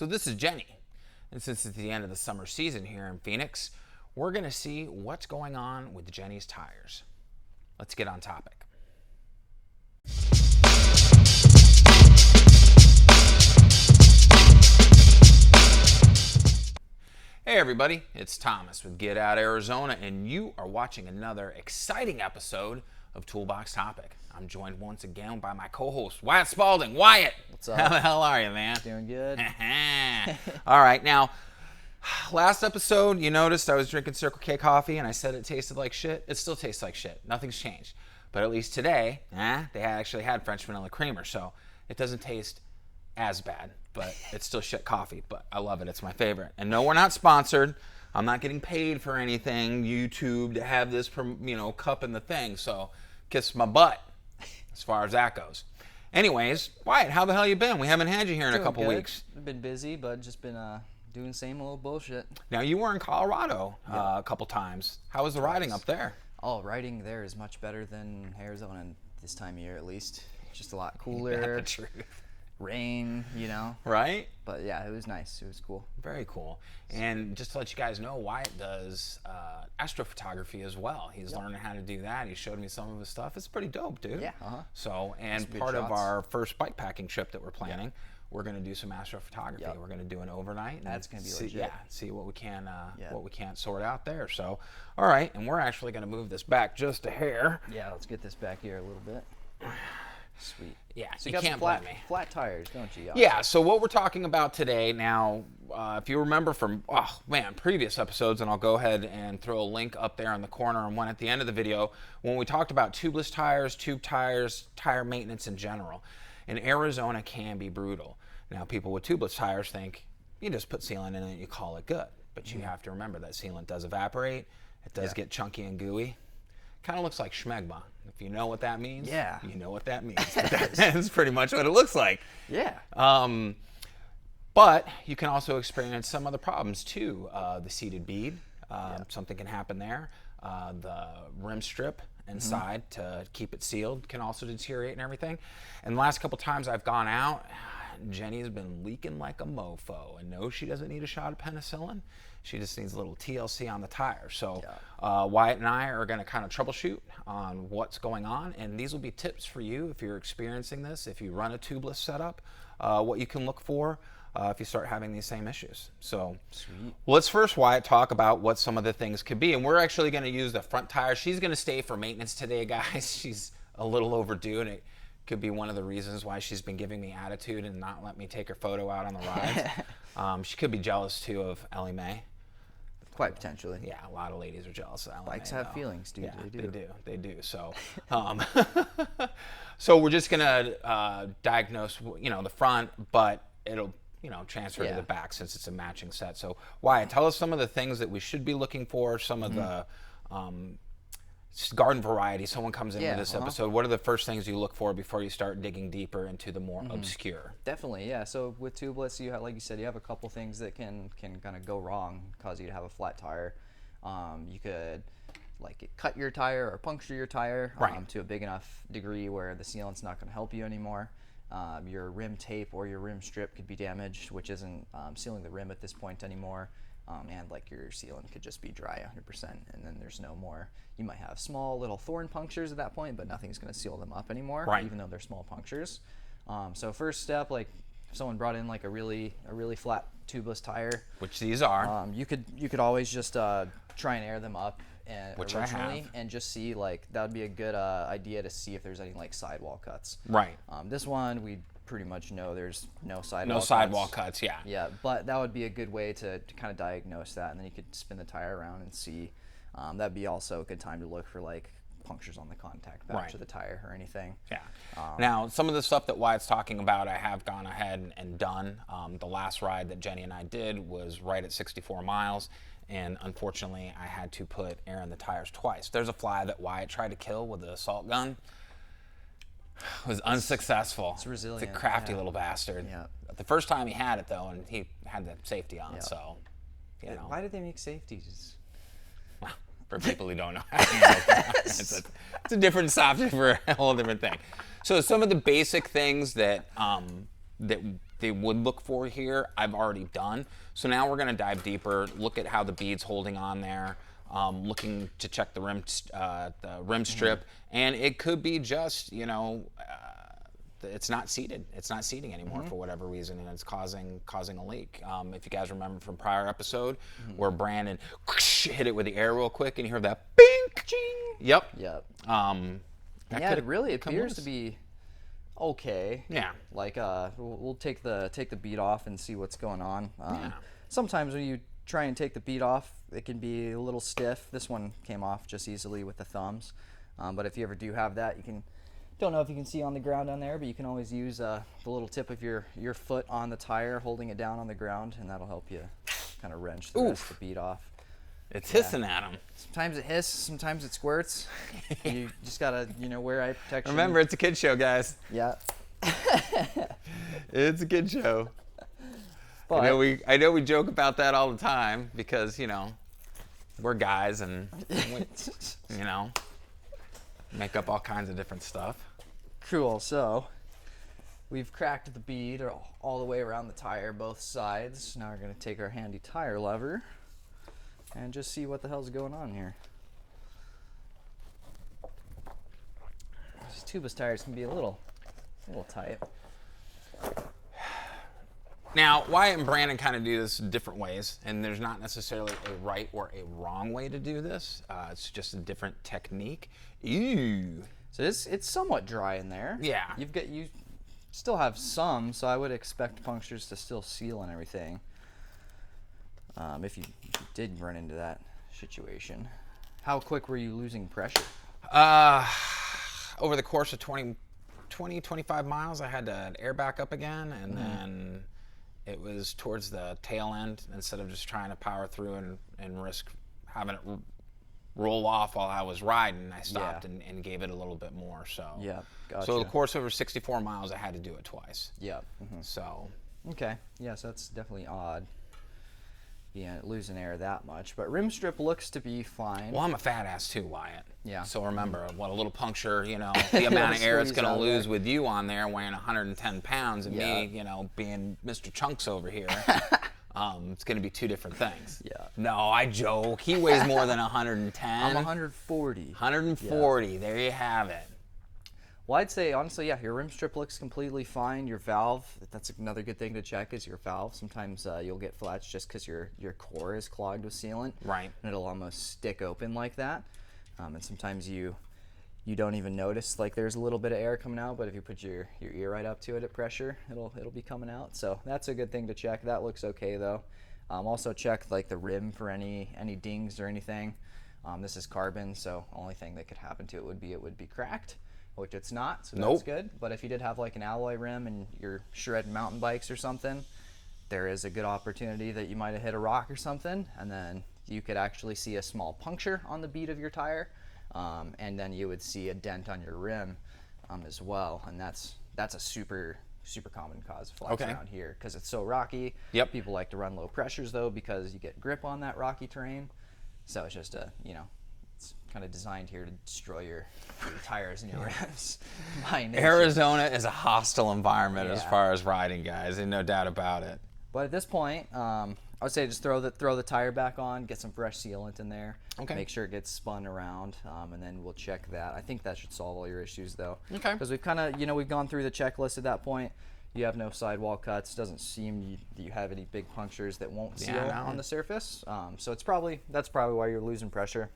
So this is Jenny, and since it's the end of the summer season here in Phoenix, we're going to see what's going on with Jenny's tires. Let's get on topic. Hey everybody, it's Thomas with Get Out Arizona, and you are watching another exciting episode of Toolbox Topic. I'm joined once again by my co-host, Wyatt Spalding. Wyatt! What's up? How the hell are you, man? Doing good. All right, now, last episode, you noticed I was drinking Circle K coffee, and I said it tasted like shit. It still tastes like shit. Nothing's changed. But at least today, they actually had French vanilla creamer, so it doesn't taste as bad, but it's still shit coffee, but I love it. It's my favorite. And no, we're not sponsored. I'm not getting paid for anything, YouTube, to have this, cup in the thing, so kiss my butt as far as that goes. Anyways, Wyatt, how the hell you been? We haven't had you here in a couple weeks. I've been busy, but just been doing same old bullshit. Now, you were in Colorado a couple times. How was the riding up there? Oh, riding there is much better than Arizona this time of year, at least. It's just a lot cooler. The truth. Rain, Right? But yeah, it was nice. It was cool. Very cool. And just to let you guys know, Wyatt does astrophotography as well. He's learning how to do that. He showed me some of his stuff. It's pretty dope, dude. Yeah. So, and Some good part of shots. our first bike packing trip that we're planning, we're going to do some astrophotography. We're going to do an overnight. And That's going to be legit. See what we can sort out there. So, all right, and we're actually going to move this back just a hair. Yeah, let's get this back here a little bit. Sweet. Yeah, So you got can't some blame me. flat tires, don't you? Yeah, so what we're talking about today now, if you remember from, previous episodes, and I'll go ahead and throw a link up there in the corner and one at the end of the video, when we talked about tubeless tires, tube tires, tire maintenance in general. And Arizona can be brutal. Now, people with tubeless tires think you just put sealant in it and you call it good. But you have to remember that sealant does evaporate. It does get chunky and gooey. Kind of looks like schmegma. If you know what that means, you know what that means. That's pretty much what it looks like. Yeah. But you can also experience some other problems too. The seated bead, something can happen there. The rim strip inside to keep it sealed can also deteriorate and everything. And the last couple times I've gone out, Jenny's been leaking like a mofo. And no, she doesn't need a shot of penicillin. She just needs a little TLC on the tire. So Wyatt and I are going to kind of troubleshoot on what's going on. And these will be tips for you if you're experiencing this, if you run a tubeless setup, what you can look for if you start having these same issues. So let's first, Wyatt, talk about what some of the things could be. And we're actually going to use the front tire. She's going to stay for maintenance today, guys. She's a little overdue, and it could be one of the reasons why she's been giving me attitude and not let me take her photo out on the rides. She could be jealous, too, of Ellie Mae. Quite potentially. Yeah, a lot of ladies are jealous of Ellie Bikes Mae, have though. feelings, dude. Yeah, they do. So, so we're just gonna diagnose, the front, but it'll, transfer to the back since it's a matching set. So, Wyatt, tell us some of the things that we should be looking for. Some of the garden variety. Someone comes in with this episode. What are the first things you look for before you start digging deeper into the more obscure? Definitely, yeah. So with tubeless, you have, like you said, you have a couple things that can kind of go wrong, cause you to have a flat tire. You could cut your tire or puncture your tire to a big enough degree where the sealant's not going to help you anymore. Your rim tape or your rim strip could be damaged, which isn't sealing the rim at this point anymore. And your sealant could just be dry 100%, and then there's no more. You might have small little thorn punctures at that point, but nothing's going to seal them up anymore, even though they're small punctures. So first step, if someone brought in a really flat tubeless tire, which these are, you could always just try and air them up, which I have, and just see that would be a good idea to see if there's any sidewall cuts. Right. This one we pretty much know there's no sidewall cuts. No sidewall cuts, yeah. Yeah, but that would be a good way to kind of diagnose that, and then you could spin the tire around and see. That'd be also a good time to look for punctures on the contact patch of the tire or anything. Yeah. Now, some of the stuff that Wyatt's talking about, I have gone ahead and done. The last ride that Jenny and I did was right at 64 miles, and unfortunately, I had to put air in the tires twice. There's a fly that Wyatt tried to kill with the assault gun. It was unsuccessful. It's resilient. It's a crafty little bastard. Yeah. The first time he had it, though, and he had the safety on, so, Why did they make safeties? Well, for people who don't know, it's a different subject for a whole different thing. So some of the basic things that that they would look for here, I've already done. So now we're gonna dive deeper, look at how the bead's holding on there, looking to check the rim strip, and it could be just, you know, it's not seated. It's not seating anymore for whatever reason, and it's causing a leak. If you guys remember from prior episode, where Brandon hit it with the air real quick, and you heard that bink, ching. Yep. Yep. Yeah, it really appears to be okay. Yeah. Like we'll take the bead off and see what's going on. Yeah. Sometimes when you try and take the bead off, it can be a little stiff. This one came off just easily with the thumbs. But if you ever do have that, you can. Don't know if you can see on the ground on there, but you can always use the little tip of your foot on the tire, holding it down on the ground, and that'll help you kind of wrench the rest of the bead off. It's hissing at him. Sometimes it hisses, sometimes it squirts. You just gotta, wear eye protection. Remember, it's a kid show, guys. Yeah. It's a kid show. But, I know we joke about that all the time because, we're guys and make up all kinds of different stuff. Cool. So we've cracked the bead all the way around the tire, both sides. Now we're gonna take our handy tire lever and just see what the hell's going on here. These tubeless tires can be a little tight. Now, Wyatt and Brandon kind of do this different ways, and there's not necessarily a right or a wrong way to do this. It's just a different technique. Ew. So it's somewhat dry in there. Yeah. You still have some, so I would expect punctures to still seal and everything. If you did run into that situation. How quick were you losing pressure? Over the course of 25 miles, I had to air back up again, and then it was towards the tail end. Instead of just trying to power through and risk having it roll off while I was riding, I stopped and gave it a little bit more. So Yeah, gotcha. So the course over 64 miles, I had to do it twice. Yeah. So Okay. Yeah, so that's definitely odd. Yeah, losing air that much. But rim strip looks to be fine. Well, I'm a fat ass too, Wyatt. Yeah. So remember, what a little puncture, the amount of air it's going to lose with you on there weighing 110 pounds and me, being Mr. Chunks over here. It's going to be two different things. Yeah. No, I joke. He weighs more than 110. I'm 140. 140. Yeah. There you have it. Well, I'd say, honestly, your rim strip looks completely fine. Your valve, that's another good thing to check, is your valve. Sometimes you'll get flats just because your core is clogged with sealant. Right. And it'll almost stick open like that. And sometimes you don't even notice, like there's a little bit of air coming out, but if you put your ear right up to it at pressure, it'll be coming out. So that's a good thing to check. That looks okay, though. Also check like the rim for any dings or anything. This is carbon, so only thing that could happen to it would be cracked, which it's not, so that's good. But if you did have like an alloy rim and you're shredding mountain bikes or something, there is a good opportunity that you might have hit a rock or something, and then you could actually see a small puncture on the bead of your tire, and then you would see a dent on your rim as well, and that's a super common cause of flats around here because it's so rocky. Yep. People like to run low pressures though because you get grip on that rocky terrain, so it's just it's kind of designed here to destroy your tires and your rims. Arizona is a hostile environment as far as riding, guys, and no doubt about it. But at this point, I would say just throw the tire back on, get some fresh sealant in there, make sure it gets spun around, and then we'll check that. I think that should solve all your issues, though. Okay. Because we've kind of, we've gone through the checklist at that point. You have no sidewall cuts. Doesn't seem that you have any big punctures that won't seal on the surface. So that's probably why you're losing pressure.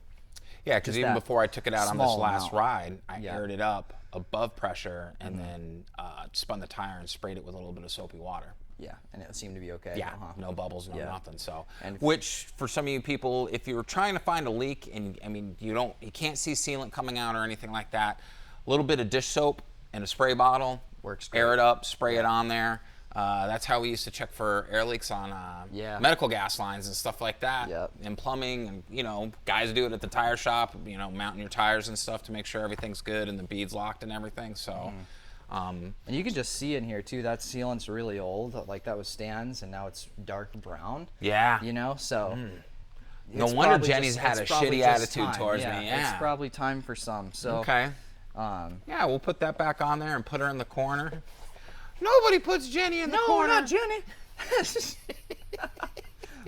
Yeah, because even before I took it out on this last ride, I Yeah. aired it up above pressure and then spun the tire and sprayed it with a little bit of soapy water. Yeah, and it seemed to be okay. Yeah, no bubbles, no nothing. So, And which for some of you people, if you're trying to find a leak and you can't see sealant coming out or anything like that, a little bit of dish soap and a spray bottle works great. Air it up, spray it on there. That's how we used to check for air leaks on medical gas lines and stuff like that. Yep. In plumbing, and guys do it at the tire shop. Mounting your tires and stuff to make sure everything's good and the bead's locked and everything. So. And you can just see in here too, that sealant's really old. Like that was Stan's and now it's dark brown. Yeah. So. No wonder Jenny's had a shitty attitude towards me. Yeah. It's probably time for some. So. Okay. Yeah, we'll put that back on there and put her in the corner. Nobody puts Jenny in the corner. No, not Jenny.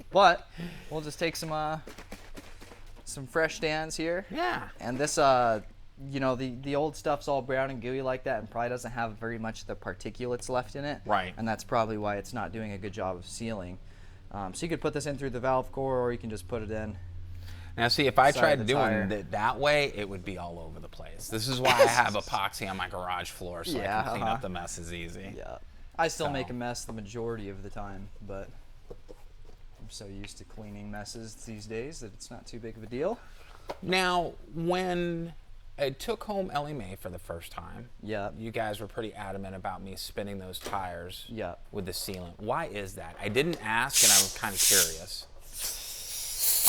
But we'll just take some fresh stands here. Yeah. And this, you know, the old stuff's all brown and gooey like that and probably doesn't have very much of the particulates left in it. Right. And that's probably why it's not doing a good job of sealing. So you could put this in through the valve core, or you can just put it in. Now, see, if I Side of tried the doing tire. it that way, it would be all over the place. This is why I have epoxy on my garage floor, so I Yeah, can clean up the messes easy. Yeah. I still So. make a mess the majority of the time, but I'm so used to cleaning messes these days that it's not too big of a deal. Now, when I took home Ellie Mae for the first time, Yeah. you guys were pretty adamant about me spinning those tires Yeah. with the sealant. Why is that? I didn't ask, and I was kind of curious.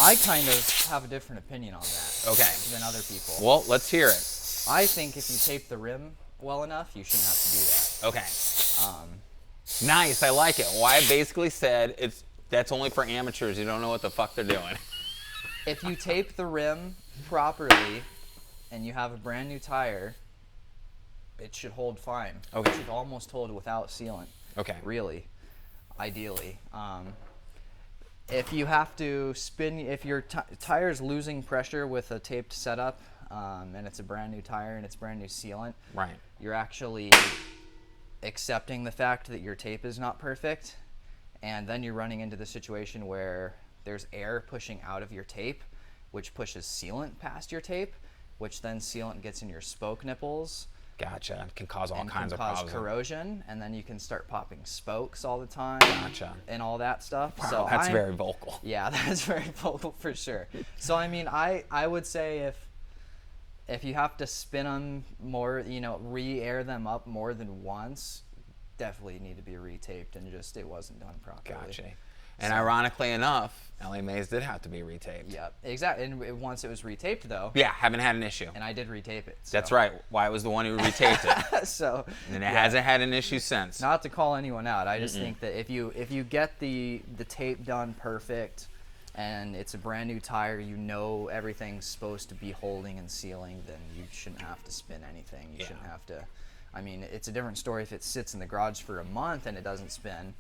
I kind of have a different opinion on that Okay. than other people. Well, let's hear it. I think if you tape the rim well enough, you shouldn't have to do that. Okay. Nice, I like it. Wyatt basically said that's only for amateurs. You don't know what the fuck they're doing. If you tape the rim properly and you have a brand new tire, it should hold fine. Okay. It should almost hold without sealant. Okay. Really, ideally. If you have to spin, if your tire's losing pressure with a taped setup, and it's a brand new tire and it's brand new sealant, Right. you're actually accepting the fact that your tape is not perfect, and then you're running into the situation where there's air pushing out of your tape, which pushes sealant past your tape, which then sealant gets in your spoke nipples. Gotcha. It can cause all And kinds can of cause problems. corrosion, and then you can start popping spokes all the time. Gotcha. And all that stuff. Wow, So that's very vocal. Yeah, that's very vocal for sure. So I mean, I would say if you have to spin them more, you know, re-air them up more than once, definitely need to be retaped, and just it wasn't done properly. Gotcha. And ironically enough, Ellie Mae's did have to be retaped. Yeah, exactly. And once it was retaped though, Yeah, haven't had an issue. and I did retape it. So. That's right. Wyatt was the one who retaped it. So And it hasn't had an issue since. not to call anyone out, I just think that if you get the tape done perfect, and it's a brand new tire, you know everything's supposed to be holding and sealing, then you shouldn't have to spin anything. You shouldn't have to. I mean, it's a different story if it sits in the garage for a month and it doesn't spin.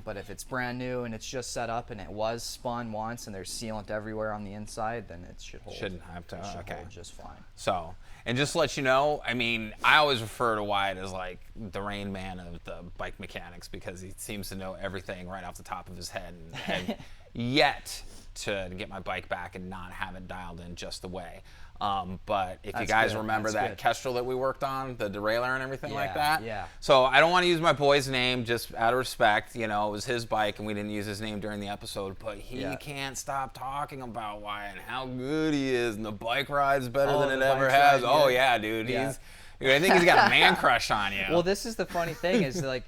But if it's brand new and it's just set up and it was spun once and there's sealant everywhere on the inside, then it should hold. Shouldn't have to. It should Okay. hold just fine. So, and just to let you know, I mean, I always refer to Wyatt as like the Rain Man of the bike mechanics because he seems to know everything right off the top of his head, and yet to get my bike back and not have it dialed in just the way. But if you That's guys good. remember That's that good. Kestrel that we worked on, the derailleur and everything like that. Yeah. So I don't want to use my boy's name just out of respect. You know, it was his bike and we didn't use his name during the episode. But he can't stop talking about Wyatt and how good he is, and the bike ride's better Oh, than it the ever bike's has. ride, Oh yeah. yeah, dude. Yeah. I think he's got a man crush on you. Well, this is the funny thing is like,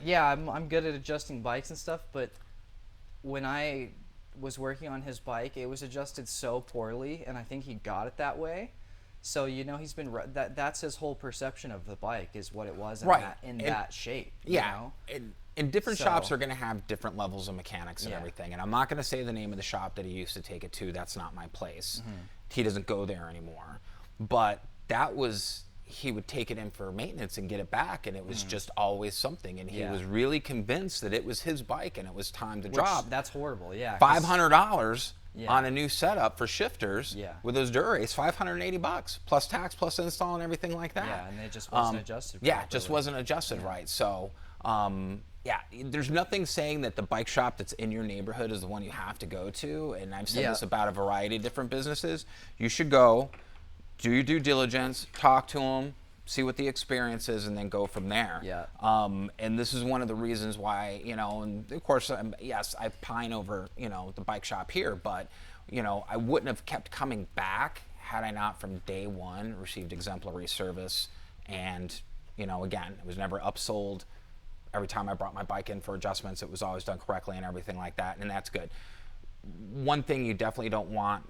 yeah, I'm good at adjusting bikes and stuff, but when I was working on his bike, it was adjusted so poorly, and I think he got it that way. So you know, he's been that's his whole perception of the bike is what it was in Right. that shape. Yeah, You know? and different So- shops are going to have different levels of mechanics and Yeah. everything. And I'm not going to say the name of the shop that he used to take it to. That's not my place. He doesn't go there anymore. But that was, he would take it in for maintenance and get it back, and it was just always something. And he Yeah. was really convinced that it was his bike and it was time to Which, drop that's horrible. Yeah. 'cause- $500 Yeah. on a new setup for shifters Yeah. with those Dura-Ace, $580 plus tax, plus install and everything like that. Yeah, and it just wasn't adjusted Yeah, it just properly. wasn't adjusted right. So, yeah, there's nothing saying that the bike shop that's in your neighborhood is the one you have to go to. And I've said Yeah. this about a variety of different businesses. You should go, do your due diligence, talk to them, see what the experience is, and then go from there. Yeah. And this is one of the reasons why, you know, and of course, yes, I pine over, you know, the bike shop here, but, you know, I wouldn't have kept coming back had I not from day one received exemplary service. And, you know, again, it was never upsold. Every time I brought my bike in for adjustments, it was always done correctly and everything like that, and that's good. One thing you definitely don't want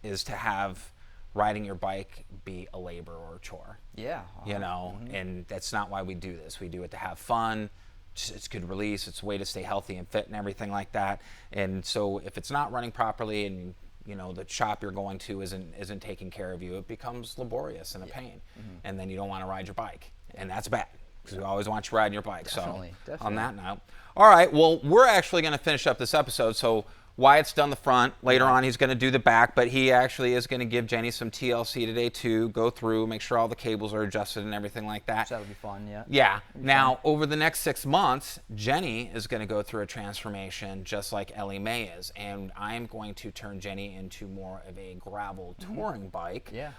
is to have riding your bike be a labor or a chore. Yeah. You know, and that's not why we do this. We do it to have fun. It's good release. It's a way to stay healthy and fit and everything like that. And so if it's not running properly and, you know, the shop you're going to isn't taking care of you, it becomes laborious and a pain. And then you don't want to ride your bike. And that's bad. because we always want you riding your bike. Definitely, so definitely. on that note, all right. Well, we're actually going to finish up this episode. So Wyatt's done the front. Later on, he's going to do the back, but he actually is going to give Jenny some TLC today too. Go through, make sure all the cables are adjusted and everything like that. So that'll be fun, yeah. Yeah. Now, over the next 6 months, Jenny is going to go through a transformation just like Ellie Mae is, and I am going to turn Jenny into more of a gravel touring bike. Yeah.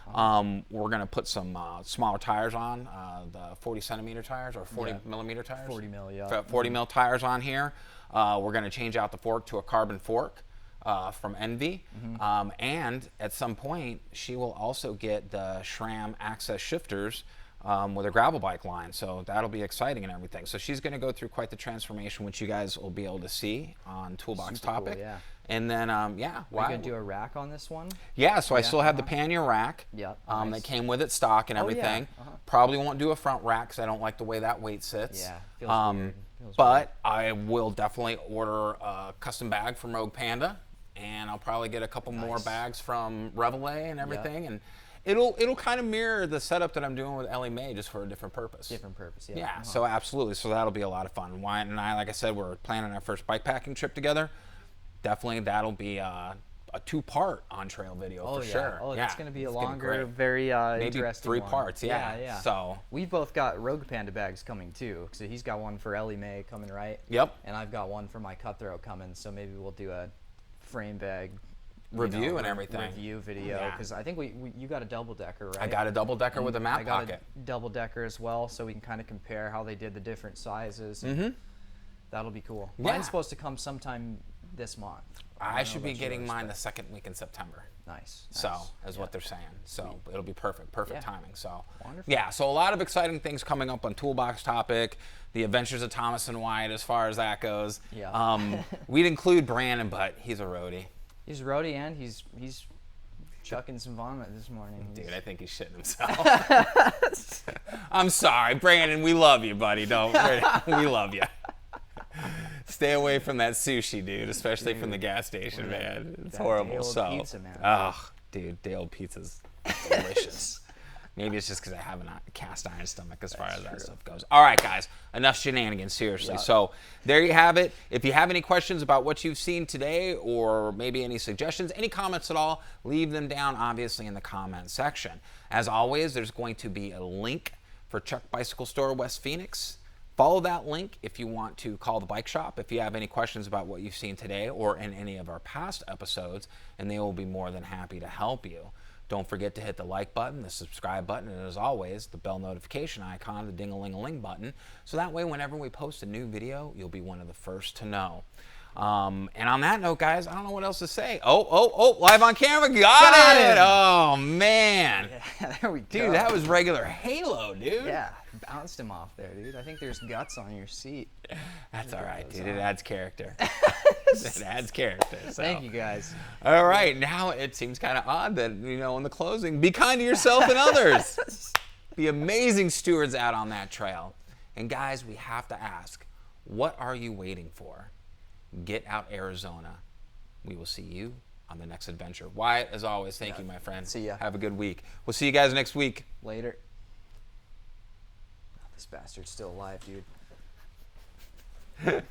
We're going to put some smaller tires on, the 40 centimeter tires or 40 millimeter tires. 40 mil, yeah. 40 mil tires on here. We're going to change out the fork to a carbon fork from Envy. And at some point, she will also get the SRAM access shifters with a gravel bike line. So that'll be exciting and everything. So she's going to go through quite the transformation, which you guys will be able to see on Toolbox Super Topic. cool, yeah. And then, Are you going to do a rack on this one? Yeah, so I still have the pannier rack Yep, that nice. came with it stock and Oh, yeah. everything. Probably won't do a front rack because I don't like the way that weight sits. Yeah, feels weird. Feels But I will definitely order a custom bag from Rogue Panda, and I'll probably get a couple more bags from Reveille and everything, and it'll kind of mirror the setup that I'm doing with Ellie Mae, just for a different purpose. Different purpose, yeah. Yeah, so absolutely. So that'll be a lot of fun. Wyatt and I, like I said, we're planning our first bike packing trip together. Definitely that'll be a 2-part on trail video for sure. Oh, yeah, it's going to be a it's gonna longer, great. very Maybe interesting 3 one. parts, yeah. Yeah. So we both got Rogue Panda bags coming too. So he's got one for Ellie Mae coming, right? Yep. And I've got one for my Cutthroat coming. So maybe we'll do a frame bag review and everything. Review video, because I think you got a double decker, right? I got a double decker with a map I got pocket. a double decker as well, so we can kind of compare how they did the different sizes. That'll be cool. Yeah. Mine's supposed to come sometime this month. I should be getting mine the 2nd week in September. Nice. So, is what they're saying. So, it'll be perfect timing. So, Wonderful. yeah, so a lot of exciting things coming up on Toolbox Topic, the adventures of Thomas and Wyatt as far as that goes. Yeah. We'd include Brandon, but he's a roadie. He's a roadie and he's chucking some vomit this morning. Dude, I think he's shitting himself. I'm sorry, Brandon, we love you, buddy. We love you. Stay away from that sushi, dude, especially from the gas station, man. It's horrible. Day-old pizza, man. Oh, dude, day-old pizza's delicious. Maybe it's just because I have a cast iron stomach as far as that stuff goes. All right, guys, enough shenanigans, seriously. So there you have it. If you have any questions about what you've seen today, or maybe any suggestions, any comments at all, leave them down, obviously, in the comment section. As always, there's going to be a link for Chuck Bicycle Store West Phoenix. Follow that link if you want to call the bike shop if you have any questions about what you've seen today or in any of our past episodes, and they will be more than happy to help you. Don't forget to hit the like button, the subscribe button, and as always, the bell notification icon, the ding-a-ling-a-ling button, so that way whenever we post a new video, you'll be one of the first to know. And on that note, guys, I don't know what else to say. Oh, live on camera, got it! Oh, man. Yeah, there we go. Dude, that was regular Halo, dude. Yeah, bounced him off there, dude. I think there's guts on your seat. That's all right, dude. It adds character. It adds character. So. Thank you, guys. All right, now it seems kind of odd that, in the closing, be kind to yourself and others. Be amazing stewards out on that trail. And guys, we have to ask, what are you waiting for? Get out Arizona. We will see you on the next adventure. Wyatt, as always, thank you, my friend. See ya. Have a good week. We'll see you guys next week. Later. Oh, this bastard's still alive, dude.